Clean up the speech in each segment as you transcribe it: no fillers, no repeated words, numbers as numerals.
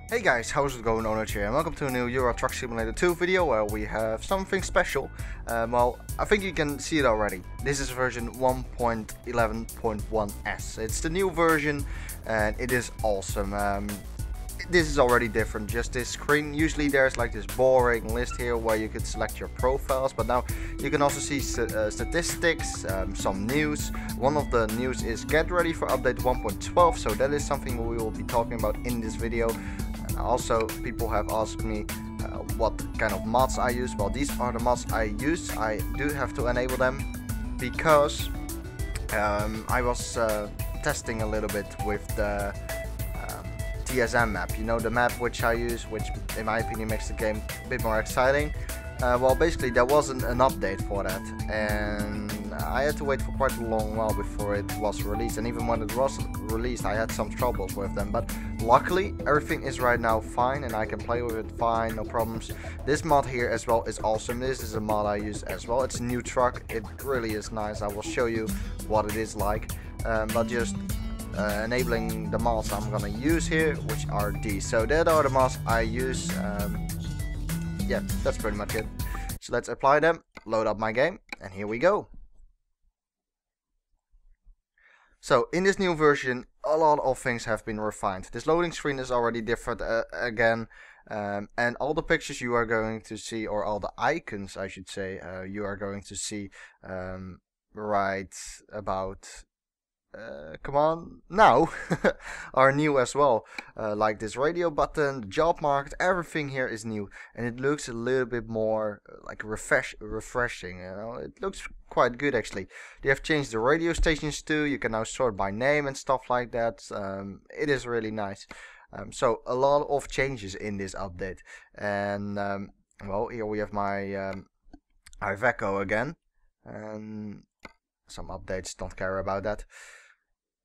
Hey guys, how's it going? Ownage here, and welcome to a new Euro Truck Simulator 2 video where we have something special. Well, I think you can see it already. This is version 1.11.1s. It's the new version and it is awesome. This is already different, just this screen. Usually there's like this boring list here where you could select your profiles, but now you can also see statistics, some news. One of the news is get ready for update 1.12, so that is something we will be talking about in this video. Also, people have asked me what kind of mods I use. Well, these are the mods I use. I do have to enable them because I was testing a little bit with the TSM map. You know, the map which I use, which in my opinion makes the game a bit more exciting. Well, basically there wasn't an update for that, and I had to wait for quite a long while before it was released, and even when it was released I had some troubles with them, but luckily everything is right now fine and I can play with it fine, no problems. This mod here as well is awesome. This is a mod I use as well. It's a new truck. It really is nice. I will show you what it is like, but just enabling the mods I'm gonna use here, which are these. So that are the mods I use. Yeah, that's pretty much it. So let's apply them, load up my game, and here we go. So in this new version, a lot of things have been refined. This loading screen is already different again, and all the pictures you are going to see, or all the icons I should say, you are going to see right about come on now are new as well, like this radio button, the job market, everything here is new, and it looks a little bit more like refreshing. You know, it looks quite good actually. They have changed the radio stations too. You can now sort by name and stuff like that. It is really nice. So a lot of changes in this update, and well, here we have my Iveco again, and some updates, don't care about that.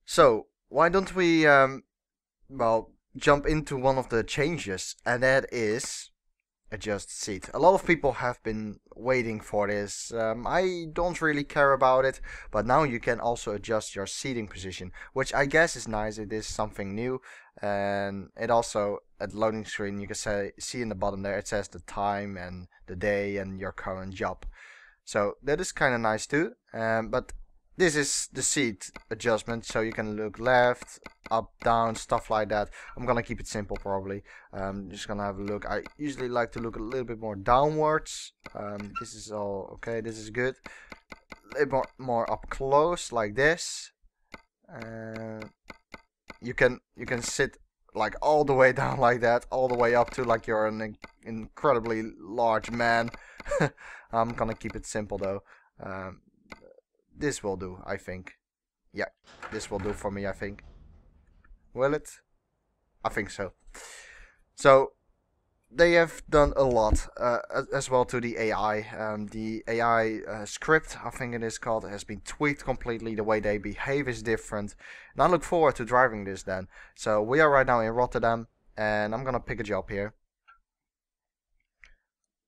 So why don't we well, jump into one of the changes, and that is adjust seat. A lot of people have been waiting for this. I don't really care about it, but now you can also adjust your seating position, which I guess is nice. It is something new, and it also, at the loading screen, you can see in the bottom there, it says the time and the day and your current job. So that is kind of nice too, but this is the seat adjustment, so you can look left, up, down, stuff like that. I'm gonna keep it simple probably. Just gonna have a look. I usually like to look a little bit more downwards. This is all okay, this is good. A little more up close like this. You can sit like all the way down like that, all the way up to like you're an incredibly large man. I'm gonna keep it simple though. This will do, I think. Yeah, this will do for me, I think. Will it? I think so. So they have done a lot as well to the AI. The AI script, I think it is called, has been tweaked completely. The way they behave is different, and I look forward to driving this then. So we are right now in Rotterdam, and I'm gonna pick a job here.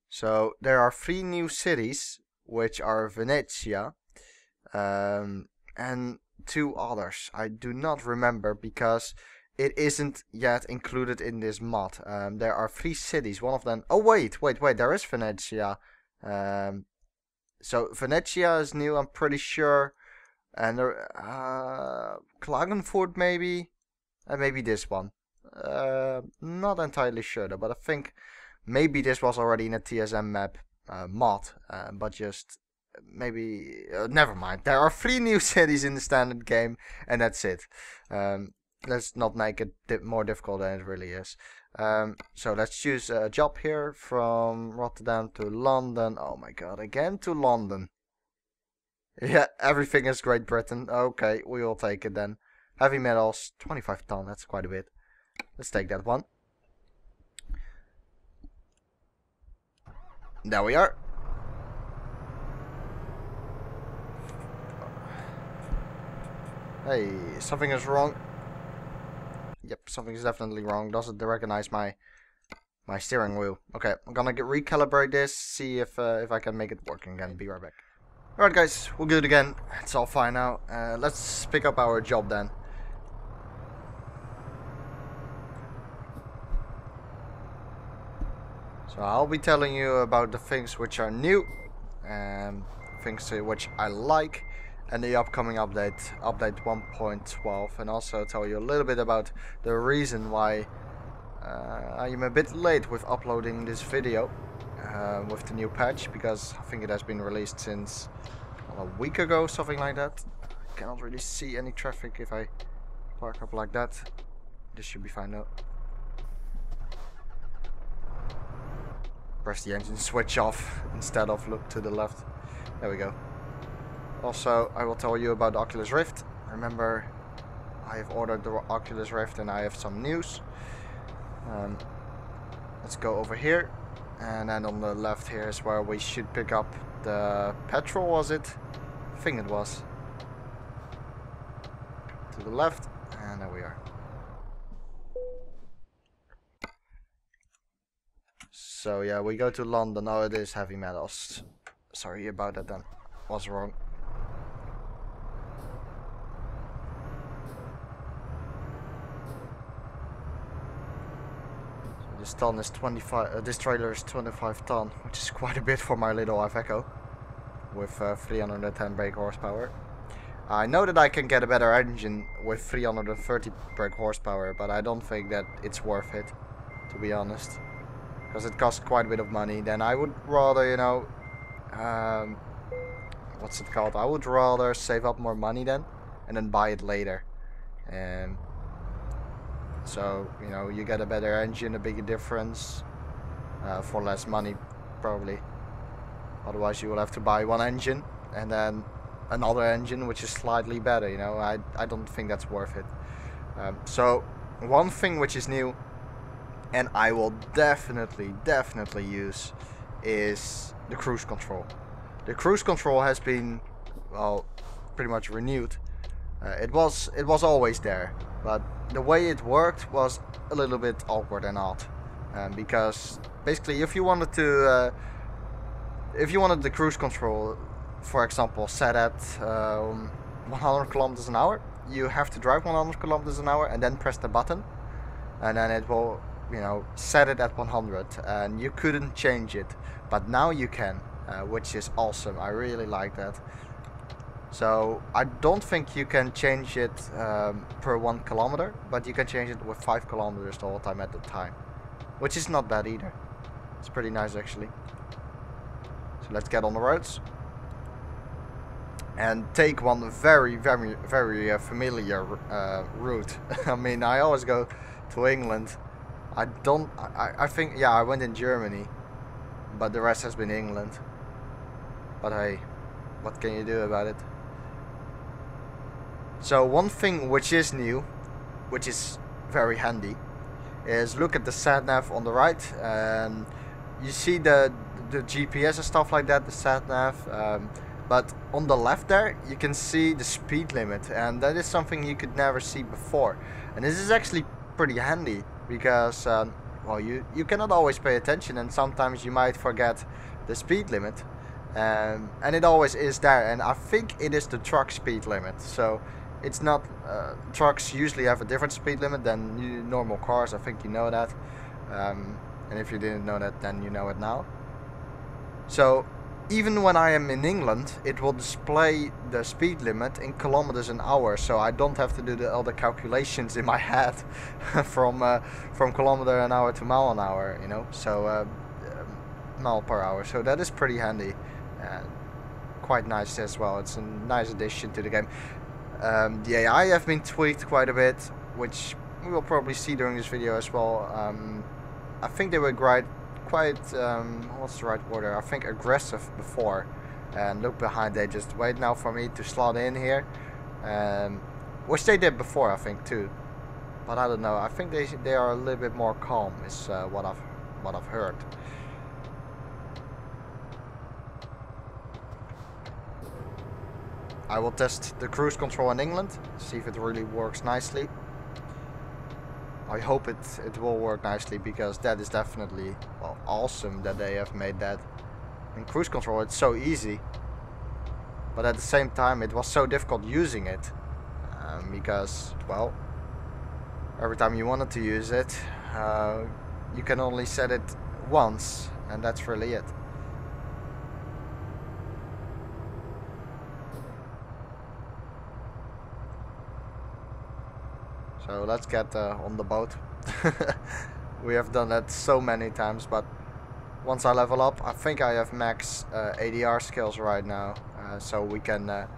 So there are 3 new cities, which are Venezia, and 2 others. I do not remember because it isn't yet included in this mod. There are 3 cities. One of them. Oh wait. There is Venezia. So Venezia is new, I'm pretty sure. And there, Klagenfurt maybe, and maybe this one. Not entirely sure though, but I think maybe this was already in a TSM map mod, but just. Maybe never mind. There are 3 new cities in the standard game, and that's it. Let's not make it more difficult than it really is. So let's choose a job here from Rotterdam to London. Oh my god, again to London. Yeah, everything is Great Britain. Okay, we will take it then. Heavy metals, 25 ton, that's quite a bit. Let's take that one. There we are. Hey, something is wrong. Yep, something is definitely wrong. Doesn't recognize my steering wheel. Okay, I'm gonna recalibrate this, see if I can make it working again. Be right back. Alright guys, we're good again. It's all fine now. Let's pick up our job then. So I'll be telling you about the things which are new, and things which I like, and the upcoming update 1.12, and also tell you a little bit about the reason why I am a bit late with uploading this video with the new patch, because I think it has been released since a week ago, something like that. I cannot really see any traffic if I park up like that. This should be fine though. Press the engine switch off instead of look to the left. There we go. Also, I will tell you about the Oculus Rift. Remember, I have ordered the Oculus Rift and I have some news. Let's go over here, and then on the left here is where we should pick up the petrol, was it? I think it was. To the left, and there we are. So yeah, we go to London. Oh, it is heavy metals. Sorry about that then. Was wrong. So this ton is 25. This trailer is 25 ton, which is quite a bit for my little Iveco with 310 brake horsepower. I know that I can get a better engine with 330 brake horsepower, but I don't think that it's worth it, to be honest. Because it costs quite a bit of money. Then I would rather, you know, what's it called? I would rather save up more money then, and then buy it later. So, you know, you get a better engine, a bigger difference, for less money, probably. Otherwise you will have to buy one engine, and then another engine which is slightly better, you know. I don't think that's worth it. So, one thing which is new, and I will definitely use, is the cruise control. The cruise control has been, well, pretty much renewed. It was always there, but the way it worked was a little bit awkward and odd. Because basically, if you wanted the cruise control, for example, set at 100 kilometers an hour, you have to drive 100 kilometers an hour and then press the button, and then it will, you know, set it at 100, and you couldn't change it, but now you can, which is awesome. I really like that. So I don't think you can change it per 1 kilometer, but you can change it with 5 kilometers the whole time at the time, which is not bad either. It's pretty nice actually. So let's get on the roads and take one very familiar route. I mean, I always go to England. I think, yeah, I went in Germany, but the rest has been England. But hey, what can you do about it? So one thing which is new, which is very handy, is look at the sat-nav on the right. You see the GPS and stuff like that, the sat-nav, but on the left there you can see the speed limit, and that is something you could never see before. And this is actually pretty handy, because well, you cannot always pay attention, and sometimes you might forget the speed limit, and it always is there. And I think it is the truck speed limit, so it's not, trucks usually have a different speed limit than normal cars. I think you know that, and if you didn't know that, then you know it now. So even when I am in England, it will display the speed limit in kilometers an hour, so I don't have to do all the calculations in my head from kilometer an hour to mile an hour, you know, so mile per hour. So that is pretty handy, quite nice as well. It's a nice addition to the game. The AI have been tweaked quite a bit, which we will probably see during this video as well. I think they were quite what's the right word? I think aggressive before, and look behind, they just wait now for me to slot in here, which they did before, I think, too, but I don't know. I think they are a little bit more calm, is what I've heard. I will test the cruise control in England, see if it really works nicely. I hope it will work nicely, because that is definitely, well, awesome that they have made that. In cruise control it's so easy, but at the same time it was so difficult using it, because, well, every time you wanted to use it, you can only set it once, and that's really it. So let's get on the boat. We have done that so many times, but once I level up, I think I have max ADR skills right now, so we can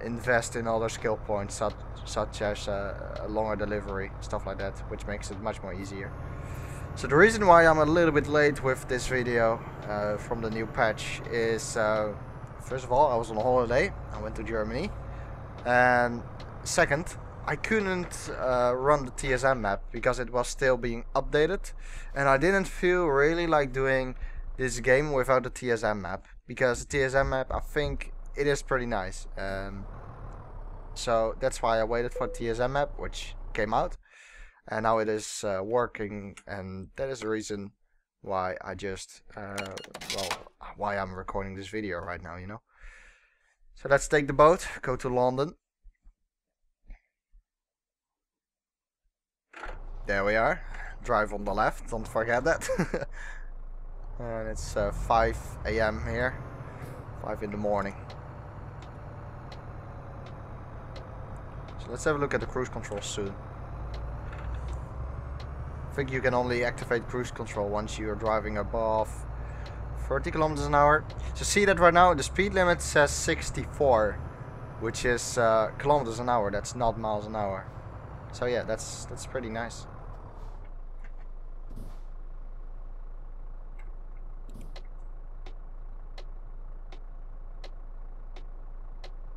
invest in other skill points such as a longer delivery, stuff like that, which makes it much more easier. So the reason why I'm a little bit late with this video from the new patch is, first of all, I was on holiday. I went to Germany, and second, I couldn't run the TSM map because it was still being updated, and I didn't feel really like doing this game without the TSM map, because the TSM map, I think it is pretty nice. So that's why I waited for the TSM map, which came out, and now it is working, and that is the reason why I just well, why I'm recording this video right now, you know. So let's take the boat, go to London. There we are. Drive on the left, don't forget that. And it's 5 AM here, 5 in the morning. So let's have a look at the cruise control soon. I think you can only activate cruise control once you are driving above 30 kilometers an hour. So see that right now the speed limit says 64, which is kilometers an hour. That's not miles an hour. So yeah, that's pretty nice.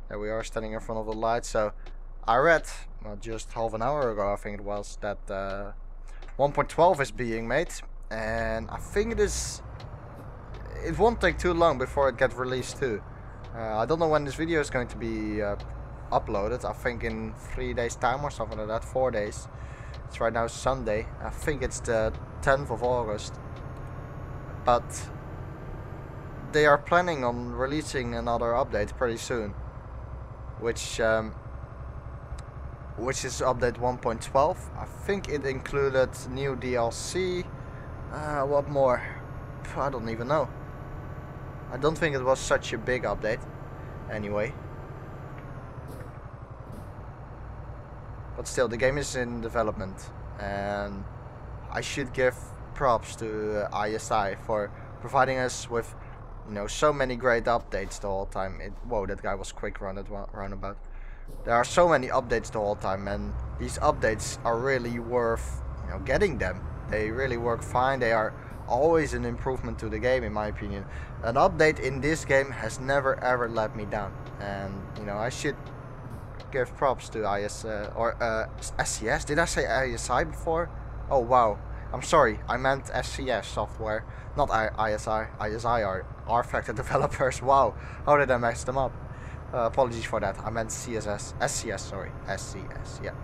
There we are, standing in front of the light. So I read, well, just half an hour ago, I think it was, that 1.12 is being made, and I think it won't take too long before it gets released too. I don't know when this video is going to be uploaded. I think in 3 days time or something like that, 4 days. It's right now Sunday. I think it's the 10th of August. But they are planning on releasing another update pretty soon, which is update 1.12. I think it included new DLC. What more? I don't even know. I don't think it was such a big update anyway. But still, the game is in development, and I should give props to ISI for providing us with, you know, so many great updates the whole time. Whoa, that guy was quick roundabout. There are so many updates the whole time, and these updates are really worth, you know, getting them. They really work fine. They are always an improvement to the game, in my opinion. An update in this game has never ever let me down, and you know, I should give props to SCS. Did I say ISI before? Oh wow, I'm sorry, I meant SCS software, not ISI. ISI are R-Factor developers. Wow, how did I mess them up? Apologies for that. I meant SCS, sorry, SCS, yeah.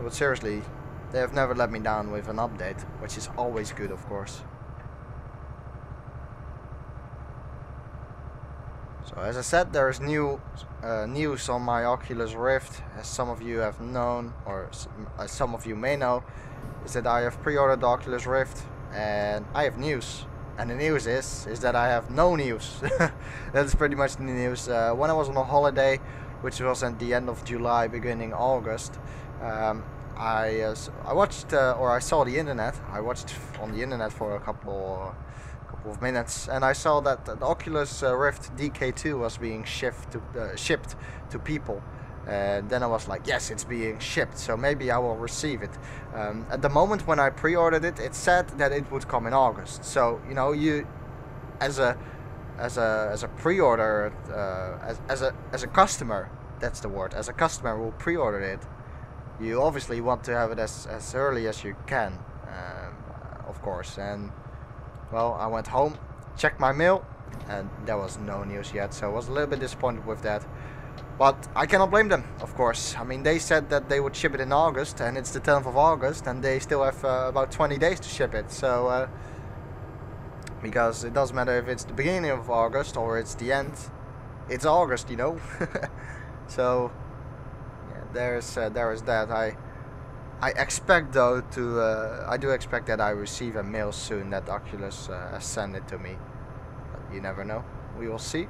But seriously, they have never let me down with an update, which is always good, of course. So as I said, there is new news on my Oculus Rift. As some of you have known, or as some of you may know, is that I have pre-ordered the Oculus Rift, and I have news. And the news is that I have no news. That's pretty much the news. When I was on a holiday, which was at the end of July, beginning August, I watched, or I saw the internet. I watched on the internet for a couple of minutes, and I saw that the Oculus Rift DK2 was being shipped to people. And then I was like, yes, it's being shipped, so maybe I will receive it. At the moment when I pre-ordered it, it said that it would come in August. So you know, you as a pre-order, as a customer, that's the word. As a customer who pre-ordered it, you obviously want to have it as early as you can, of course. And well, I went home, checked my mail, and there was no news yet. So I was a little bit disappointed with that. But I cannot blame them, of course. I mean, they said that they would ship it in August, and it's the 10th of August, and they still have about 20 days to ship it. So, because it doesn't matter if it's the beginning of August or it's the end, it's August, you know. So, yeah, there is that. I expect though I do expect that I receive a mail soon that Oculus has sent it to me. But you never know. We will see.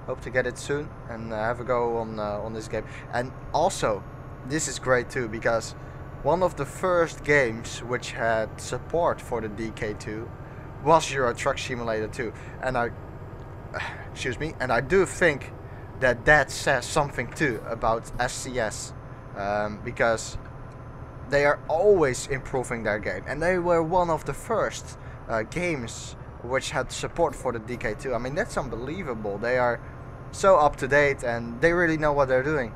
Hope to get it soon and have a go on this game. And also, this is great too because one of the first games which had support for the DK2 was Euro Truck Simulator 2, and excuse me, and I do think that says something too about SCS, because they are always improving their game, and they were one of the first games which had support for the DK2. I mean, that's unbelievable. They are so up to date and they really know what they're doing.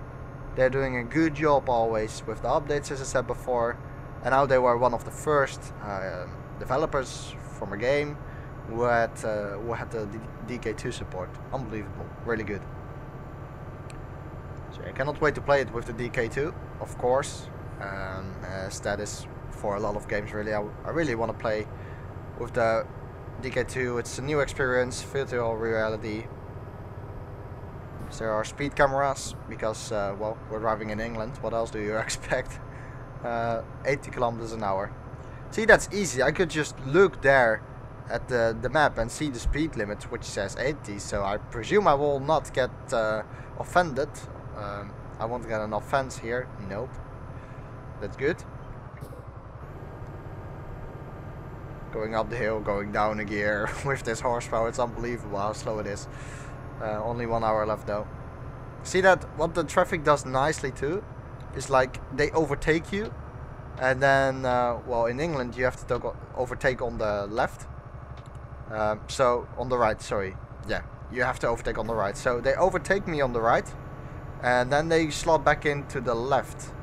They're doing a good job always with the updates, as I said before, and now they were one of the first developers from a game who had the DK2 support. Unbelievable, really good. So I cannot wait to play it with the DK2, of course, as that is for a lot of games really. I really want to play with the DK2. It's a new experience, virtual reality. So there are speed cameras because, well, we're driving in England. What else do you expect? 80 kilometers an hour. See, that's easy. I could just look there at the map and see the speed limit, which says 80. So I presume I will not get offended. I won't get an offense here. Nope. That's good. Going up the hill, going down a gear with this horsepower. It's unbelievable how slow it is. Only 1 hour left though. See that what the traffic does nicely too is like they overtake you, and then well, in England you have to overtake on the left. So on the right, sorry. Yeah, you have to overtake on the right. So they overtake me on the right, and then they slot back into the left.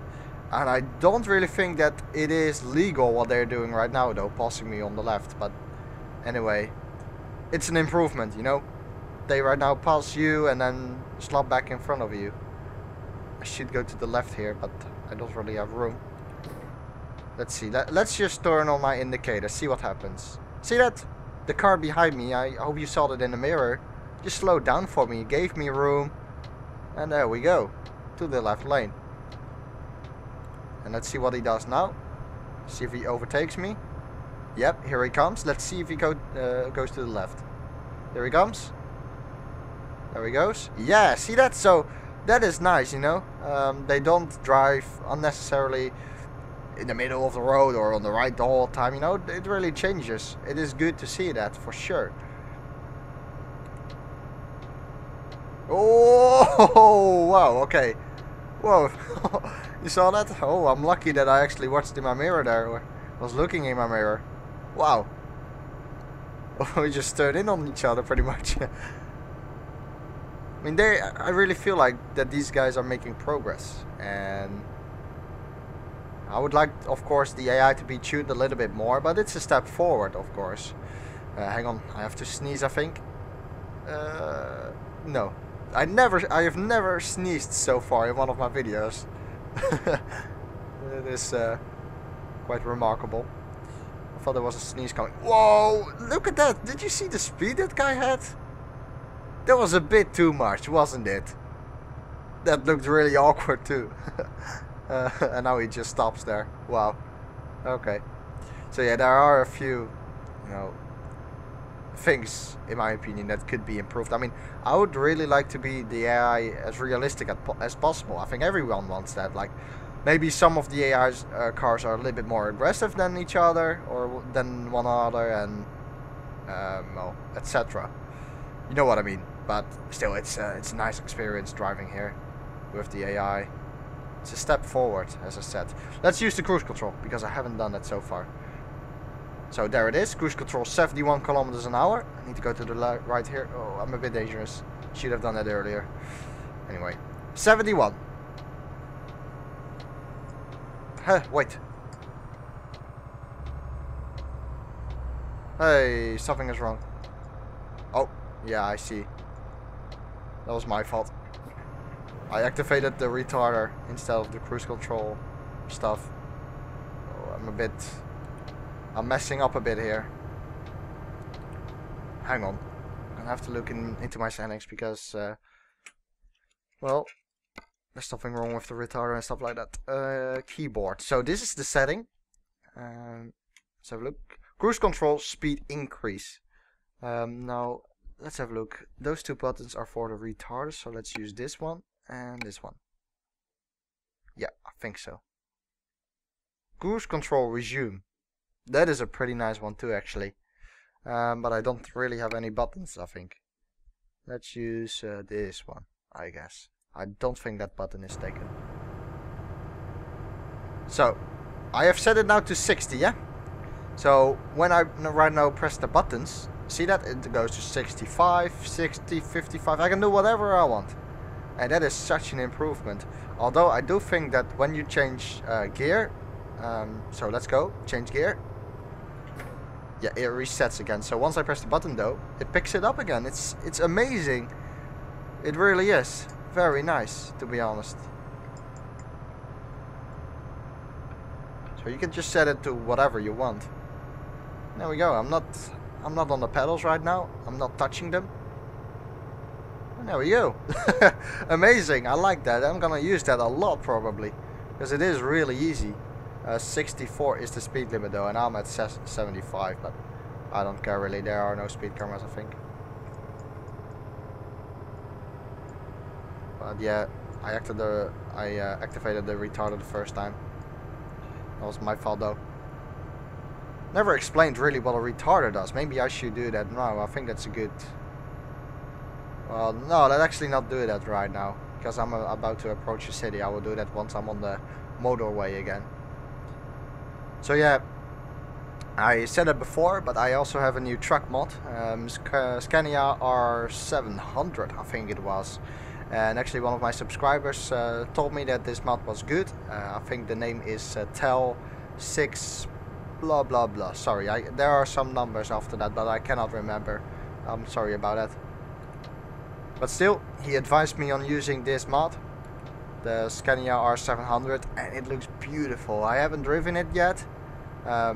And I don't really think that it is legal what they're doing right now though, passing me on the left. But anyway, it's an improvement, you know. They right now pass you and then slot back in front of you. I should go to the left here, but I don't really have room. Let's see. Let's just turn on my indicator, see what happens. See that? The car behind me, I hope you saw that in the mirror, just slowed down for me, gave me room. And there we go. To the left lane. And let's see what he does now. See if he overtakes me. Yep, here he comes. Let's see if he goes to the left. Here he comes. There he goes. Yeah, see that? So that is nice, you know. They don't drive unnecessarily in the middle of the road or on the right the whole time, you know. It really changes. It is good to see that for sure. Oh, wow, okay. Whoa. You saw that? Oh, I'm lucky that I actually watched in my mirror there, or was looking in my mirror. Wow. We just turned in on each other pretty much. I mean, I really feel like that these guys are making progress, and I would like, of course, the AI to be tuned a little bit more, but it's a step forward, of course. Hang on, I have to sneeze, I think. No, I have never sneezed so far in one of my videos. It is quite remarkable. I thought there was a sneeze coming. Whoa! Look at that! Did you see the speed that guy had? That was a bit too much, wasn't it? That looked really awkward too. And now he just stops there. Wow. Okay. So yeah, there are a few, you know, things in my opinion that could be improved. I mean, I would really like to be the AI as realistic as possible. I think everyone wants that. Like, maybe some of the AI's cars are a little bit more aggressive than each other or than one another, and well, etc. You know what I mean. But still, it's a nice experience driving here with the AI. It's a step forward, as I said. Let's use the cruise control, because I haven't done that so far. So there it is, cruise control 71 kilometers an hour. I need to go to the right here. Oh, I'm a bit dangerous. Should have done that earlier. Anyway, 71. Huh, wait. Hey, something is wrong. Oh, yeah, I see. That was my fault. I activated the retarder instead of the cruise control stuff. Oh, I'm messing up a bit here. Hang on. I'm gonna have to look into my settings because, well, there's something wrong with the retarder and stuff like that. Keyboard. So this is the setting. Let's have a look. Cruise control speed increase. Now let's have a look. Those two buttons are for the retarder, so let's use this one and this one. Yeah, I think so. Cruise control resume. That is a pretty nice one too, actually. But I don't really have any buttons, I think. Let's use this one, I guess. I don't think that button is taken. So, I have set it now to 60, yeah? So, when I right now press the buttons, see that? It goes to 65, 60, 55. I can do whatever I want. And that is such an improvement. Although I do think that when you change gear, so let's go, change gear. Yeah, it resets again. So once I press the button though, it picks it up again. It's amazing. It really is. Very nice, to be honest. So you can just set it to whatever you want. There we go. I'm not on the pedals right now. I'm not touching them. And there we go. Amazing. I like that. I'm gonna use that a lot probably, because it is really easy. 64 is the speed limit though, and I'm at 75, but I don't care really. There are no speed cameras, I think. But yeah, I activated the retarder the first time. That was my fault though. Never explained really what a retarder does. Maybe I should do that now. I think that's a good... Well, no, let's actually not do that right now, because I'm about to approach the city. I will do that once I'm on the motorway again. So yeah, I said it before, but I also have a new truck mod, Scania R700, I think it was. And actually one of my subscribers told me that this mod was good. I think the name is Tel6 blah blah blah. Sorry, there are some numbers after that, but I cannot remember. I'm sorry about that. But still, he advised me on using this mod, the Scania R700, and it looks beautiful. I haven't driven it yet. I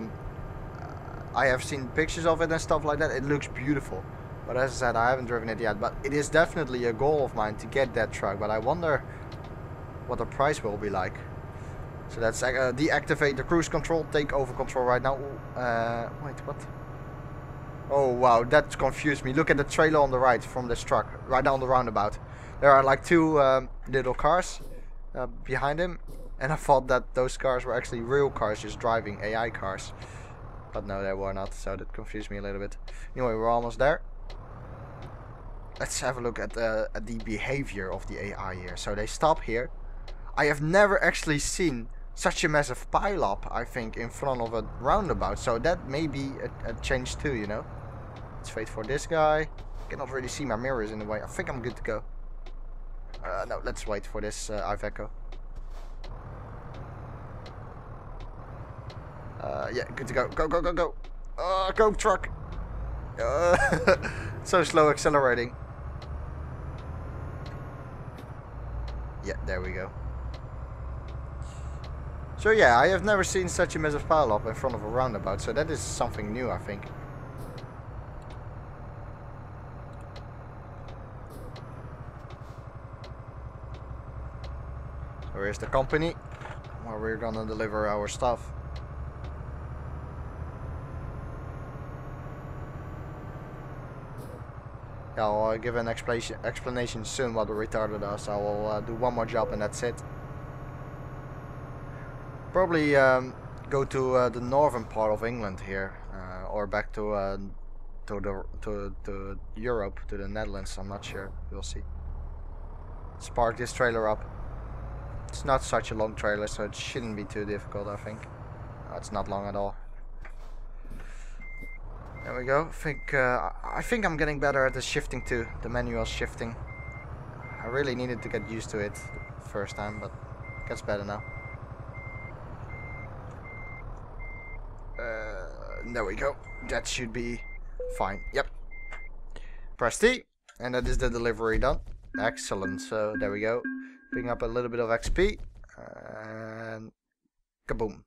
have seen pictures of it and stuff like that. It looks beautiful, but as I said, I haven't driven it yet. But it is definitely a goal of mine to get that truck, but I wonder what the price will be like. So let's deactivate the cruise control, take over control right now. Wait, what? Oh wow, that confused me. Look at the trailer on the right from this truck, right down the roundabout. There are like two little cars behind him, and I thought that those cars were actually real cars, just driving AI cars. But no, they were not, so that confused me a little bit. Anyway, we're almost there. Let's have a look at the behavior of the AI here. So they stop here. I have never actually seen such a massive pile-up, I think, in front of a roundabout. So that may be a change too, you know. Let's wait for this guy. Cannot really see my mirrors in the way. I think I'm good to go. No, let's wait for this Iveco. Yeah, good to go. Go, go, go, go. Go, truck. So slow accelerating. Yeah, there we go. So yeah, I have never seen such a massive pile-up in front of a roundabout, so that is something new, I think. So here's the company where we're gonna deliver our stuff. Yeah, I'll give an explanation soon what the retarder does. I will do one more job and that's it. Probably go to the northern part of England here, or back to Europe, to the Netherlands. I'm not sure. We'll see. Let's park this trailer up. It's not such a long trailer, so it shouldn't be too difficult, I think. It's not long at all. There we go. I think I'm getting better at the shifting too, the manual shifting. I really needed to get used to it the first time, but it gets better now. There we go. That should be fine. Yep. Press T, and that is the delivery done. Excellent. So there we go. Picking up a little bit of XP, and kaboom.